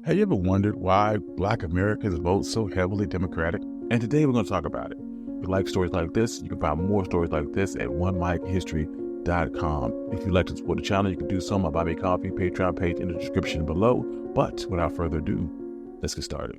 Have you ever wondered why Black Americans vote so heavily Democratic? And today we're going to talk about it. If you like stories like this, you can find more stories like this at OneMikeHistory.com. If you'd like to support the channel, you can do so on my Buy Me Coffee Patreon page in the description below. But without further ado, let's get started.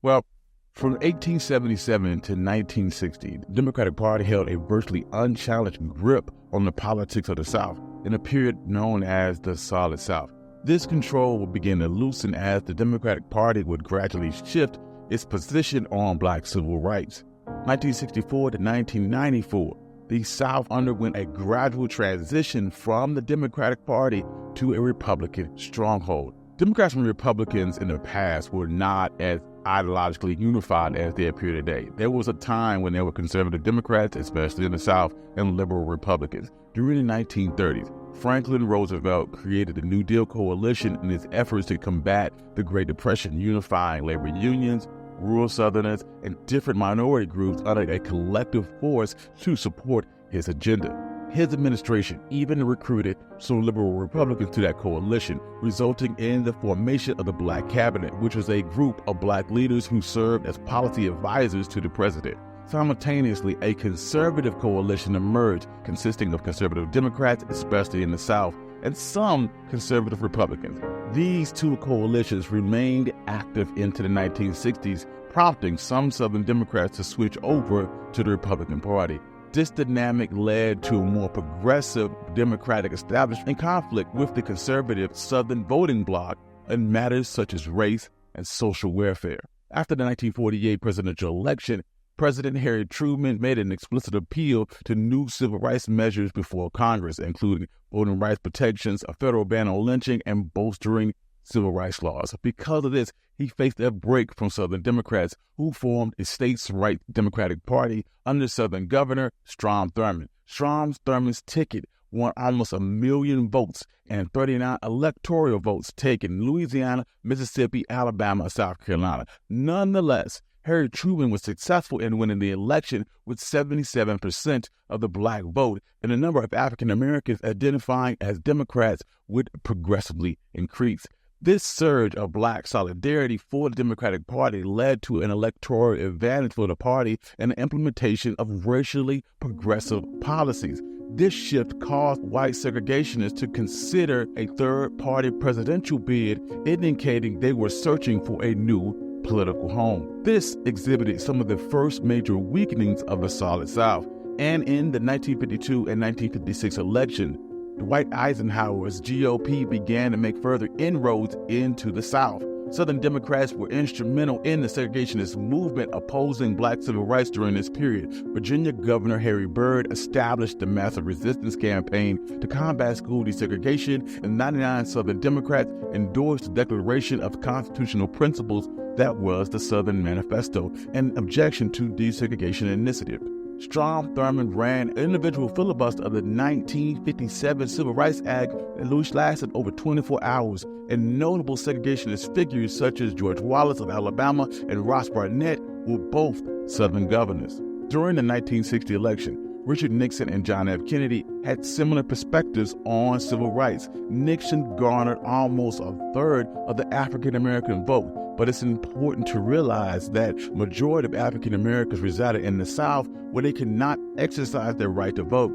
Well, from 1877 to 1960, the Democratic Party held a virtually unchallenged grip on the politics of the South in a period known as the Solid South. This control would begin to loosen as the Democratic Party would gradually shift its position on Black civil rights. 1964 to 1994, the South underwent a gradual transition from the Democratic Party to a Republican stronghold. Democrats and Republicans in the past were not as ideologically unified as they appear today. There was a time when there were conservative Democrats, especially in the South, and liberal Republicans. During the 1930s, Franklin Roosevelt created the New Deal coalition in its efforts to combat the Great Depression, unifying labor unions, rural Southerners, and different minority groups under a collective force to support his agenda. His administration even recruited some liberal Republicans to that coalition, resulting in the formation of the Black Cabinet, which was a group of Black leaders who served as policy advisors to the president. Simultaneously, a conservative coalition emerged consisting of conservative Democrats, especially in the South, and some conservative Republicans. These two coalitions remained active into the 1960s, prompting some Southern Democrats to switch over to the Republican Party. This dynamic led to a more progressive Democratic establishment in conflict with the conservative Southern voting bloc in matters such as race and social welfare. After the 1948 presidential election, President Harry Truman made an explicit appeal to new civil rights measures before Congress, including voting rights protections, a federal ban on lynching, and bolstering civil rights laws. Because of this, he faced a break from Southern Democrats, who formed a states' right Democratic Party under Southern Governor Strom Thurmond. Strom Thurmond's ticket won almost 1 million votes and 39 electoral votes taken in Louisiana, Mississippi, Alabama, and South Carolina. Nonetheless, Harry Truman was successful in winning the election with 77% of the Black vote, and the number of African Americans identifying as Democrats would progressively increase. This surge of Black solidarity for the Democratic Party led to an electoral advantage for the party and the implementation of racially progressive policies. This shift caused white segregationists to consider a third-party presidential bid, indicating they were searching for a new political home. This exhibited some of the first major weakenings of the Solid South, and in the 1952 and 1956 election, Dwight Eisenhower's GOP began to make further inroads into the South. Southern Democrats were instrumental in the segregationist movement opposing Black civil rights during this period. Virginia Governor Harry Byrd established the Massive Resistance Campaign to combat school desegregation, and 99 Southern Democrats endorsed the Declaration of Constitutional Principles that was the Southern Manifesto, an objection to desegregation initiative. Strom Thurmond ran an individual filibuster of the 1957 Civil Rights Act, which lasted over 24 hours, and notable segregationist figures such as George Wallace of Alabama and Ross Barnett were both Southern governors. During the 1960 election, Richard Nixon and John F. Kennedy had similar perspectives on civil rights. Nixon garnered almost a third of the African American vote, but it's important to realize that majority of African Americans resided in the South, where they could not exercise their right to vote.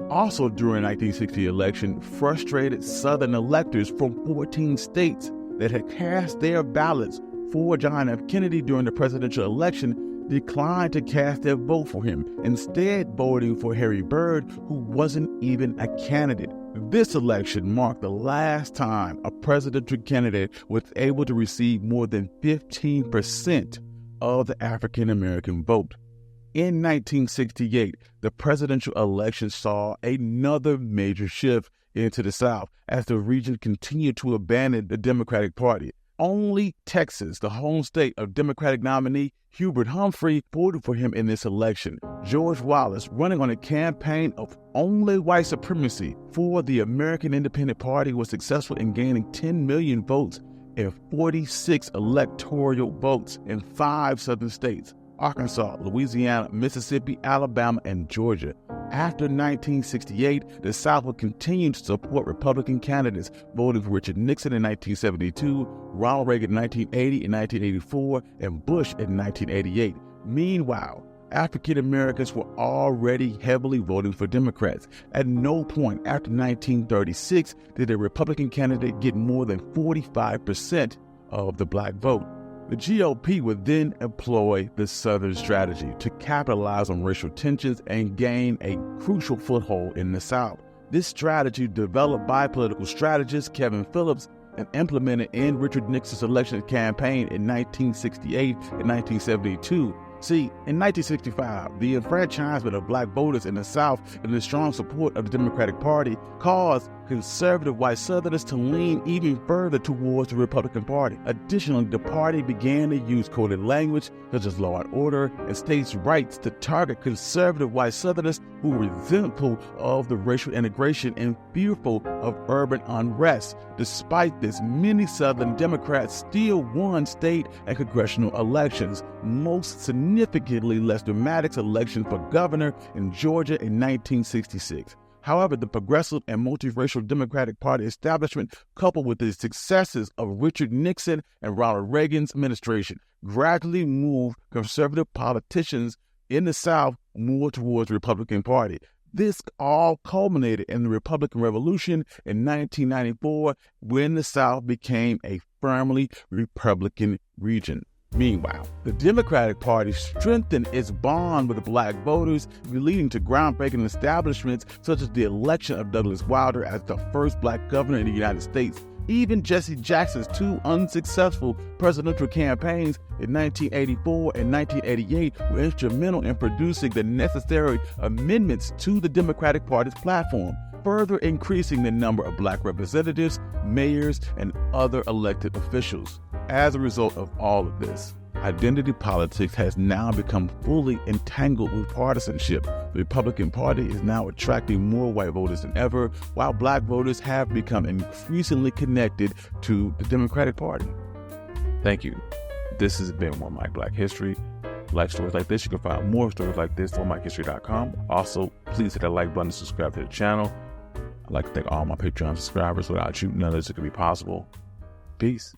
Also during the 1960 election, frustrated Southern electors from 14 states that had cast their ballots for John F. Kennedy during the presidential election declined to cast their vote for him, instead voting for Harry Byrd, who wasn't even a candidate. This election marked the last time a presidential candidate was able to receive more than 15% of the African American vote. In 1968, the presidential election saw another major shift into the South as the region continued to abandon the Democratic Party. Only Texas, the home state of Democratic nominee Hubert Humphrey, voted for him in this election. George Wallace, running on a campaign of only white supremacy for the American Independent Party, was successful in gaining 10 million votes and 46 electoral votes in 5 southern states: Arkansas, Louisiana, Mississippi, Alabama, and Georgia. After 1968, the South would continue to support Republican candidates, voting for Richard Nixon in 1972, Ronald Reagan in 1980 and 1984, and Bush in 1988. Meanwhile, African Americans were already heavily voting for Democrats. At no point after 1936 did a Republican candidate get more than 45% of the black vote. The GOP would then employ the Southern strategy to capitalize on racial tensions and gain a crucial foothold in the South. This strategy, developed by political strategist Kevin Phillips and implemented in Richard Nixon's election campaign in 1968 and 1972. See, in 1965, the enfranchisement of black voters in the South and the strong support of the Democratic Party caused conservative white Southerners to lean even further towards the Republican Party. Additionally, the party began to use coded language such as law and order and states' rights to target conservative white Southerners who were resentful of the racial integration and fearful of urban unrest. Despite this, many Southern Democrats still won state and congressional elections, most significantly less dramatic election for governor in Georgia in 1966. However, the progressive and multiracial Democratic Party establishment, coupled with the successes of Richard Nixon and Ronald Reagan's administration, gradually moved conservative politicians in the South more towards the Republican Party. This all culminated in the Republican Revolution in 1994, when the South became a firmly Republican region. Meanwhile, the Democratic Party strengthened its bond with black voters, leading to groundbreaking establishments such as the election of Douglas Wilder as the first black governor in the United States. Even Jesse Jackson's two unsuccessful presidential campaigns in 1984 and 1988 were instrumental in producing the necessary amendments to the Democratic Party's platform, further increasing the number of black representatives, mayors, and other elected officials. As a result of all of this, identity politics has now become fully entangled with partisanship. The Republican Party is now attracting more white voters than ever, while black voters have become increasingly connected to the Democratic Party. Thank you. This has been One Mike Black History. Like stories like this, you can find more stories like this on MikeHistory.com. Also, please hit that like button and subscribe to the channel. I'd like to thank all my Patreon subscribers. Without you, none of this could be possible. Peace.